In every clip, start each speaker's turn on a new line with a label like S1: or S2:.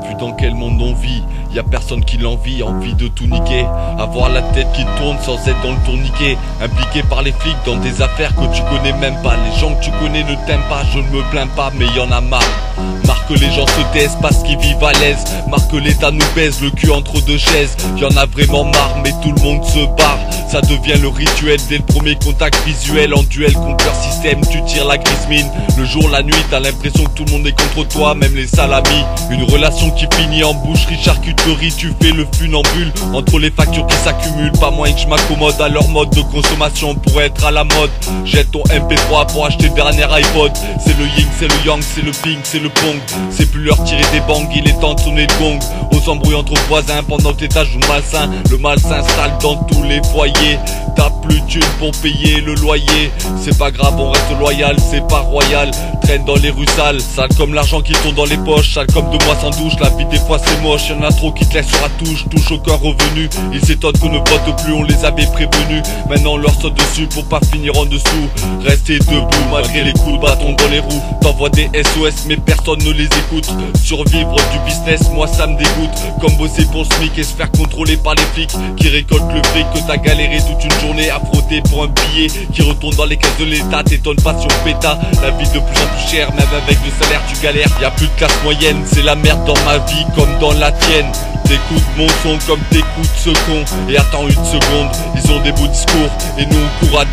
S1: vu dans quel monde on vit. Y a personne qui l'envie, envie de tout niquer. Avoir la tête qui tourne sans être dans le tourniquet. Impliqué par les flics dans des affaires que tu connais même pas. Les gens que tu connais ne t'aiment pas, je ne me plains pas, mais y en a marre. Marre que les gens se taisent parce qu'ils vivent à l'aise. Marre que l'État nous baise le cul entre deux chaises. Y en a vraiment marre, mais tout le monde se barre. Ça devient le rituel dès le premier contact visuel. En duel contre leur système, tu tires la grise mine. Le jour, la nuit, t'as l'impression que tout le monde est contre toi, même les salamis. Une relation qui finit en boucherie, charcuterie. Tu fais le funambule entre les factures qui s'accumulent. Pas moyen que je m'accommode à leur mode de consommation pour être à la mode. Jette ton MP3 pour acheter le dernier iPod. C'est le yin, c'est le yang, c'est le ping, c'est le pong. C'est plus leur tirer des bangs, il est temps de sonner le gong. Aux embrouilles entre voisins pendant que l'État joue malsain. Le mal s'installe dans tous les foyers. T'as plus de thunes pour payer le loyer. C'est pas grave, on reste loyal, c'est pas royal. Traîne dans les rues sales, sale comme l'argent qui tombe dans les poches. Sale comme 2 mois sans douche, la vie des fois c'est moche. Y'en a trop qui te laissent sur la touche au cœur revenu. Ils s'étonnent qu'on ne vote plus, on les avait prévenus. Maintenant on leur saute dessus pour pas finir en dessous. Rester debout malgré les coups de bâton dans les roues. T'envoies des SOS mais personne ne les écoute. Survivre du business, moi ça me dégoûte. Comme bosser pour le SMIC et se faire contrôler par les flics qui récoltent le fric que t'as galéré toute une journée à frotter pour un billet qui retourne dans les caisses de l'État. T'étonnes pas si on péta. La vie de plus en plus chère, même avec le salaire tu galères. Y'a plus de classe moyenne, c'est la merde dans ma vie comme dans la tienne. T'écoutes mon son comme t'écoutes ce con. Et attends une seconde, ils ont des beaux discours et nous on court à 10.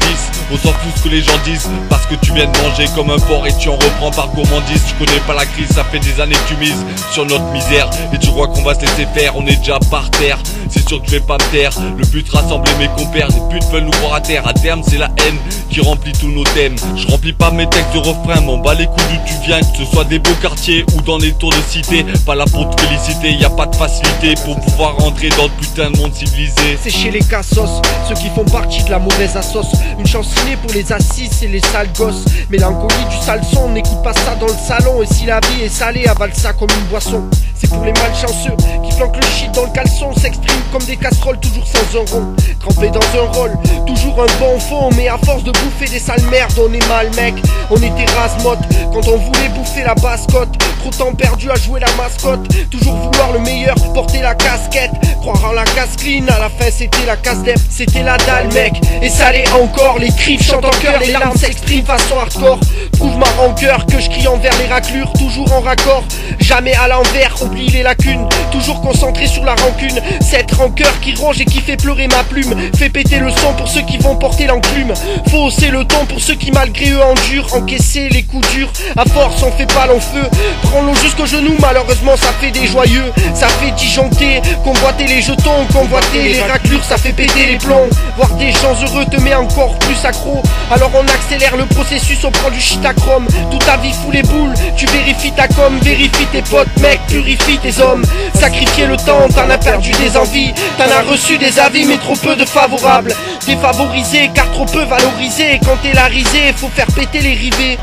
S1: On s'en fout ce que les gens disent parce que tu viens de manger comme un porc et tu en reprends par gourmandise. Tu connais pas la crise, ça fait des années que tu mises sur notre misère. Et tu crois qu'on va se laisser faire, on est déjà par terre. C'est sûr que je vais pas me taire. Le but rassembler mes compères, les putes veulent nous voir à terre. À terme c'est la haine qui remplit tous nos thèmes. Je remplis pas mes textes de refrain, m'en bats les couilles d'où tu viens. Que ce soit des beaux quartiers ou dans les tours de cité. Pas là pour te féliciter, y a pas de facilité pour pouvoir rentrer dans le putain de monde civilisé.
S2: C'est chez les cassos, ceux qui font partie de la mauvaise assos. Une chance ciné pour les assises et les sales gosses. Mélancolie du sale son, on n'écoute pas ça dans le salon. Et si la vie est salée, avale ça comme une boisson. C'est pour les malchanceux qui flanquent le shit dans le caleçon. S'expriment comme des casseroles, toujours sans un rond. Trempés dans un rôle, toujours un bon fond. Mais à force de bouffer des sales merdes, on est mal mec. On était rase-motte quand on voulait bouffer la basse-côte. Trop de temps perdu à jouer la mascotte. Toujours vouloir le meilleur, porter la casquette. Croire en la casse clean, à la fin c'était la casse d'ep. C'était la dalle mec, et ça l'est encore. Les cris chantent en cœur, les larmes s'expriment façon hardcore. Trouve ma rancœur que je crie envers les raclures. Toujours en raccord, jamais à l'envers. Oublie les lacunes, toujours concentré sur la rancune. Cette rancœur qui ronge et qui fait pleurer ma plume. Fait péter le son pour ceux qui vont porter l'enclume. Faut hausser le ton pour ceux qui malgré eux endurent. Encaisser les coups durs, à force on fait pas long feu. Prends l'eau jusqu'au genou, malheureusement ça fait des joyeux. Ça fait disjoncter, convoiter les jetons. Convoiter les raclures, ça fait péter les plombs. Voir des gens heureux te met encore plus accro. Alors on accélère le processus, on prend du shitachrome. Toute ta vie fout les boules, tu vérifies ta com. Vérifie tes potes mec, purifie tes hommes. Sacrifier le temps, t'en as perdu des envies. T'en as reçu des avis mais trop peu de favorables. Défavorisé car trop peu valorisé. Quand t'es la risée, faut faire péter les rivets.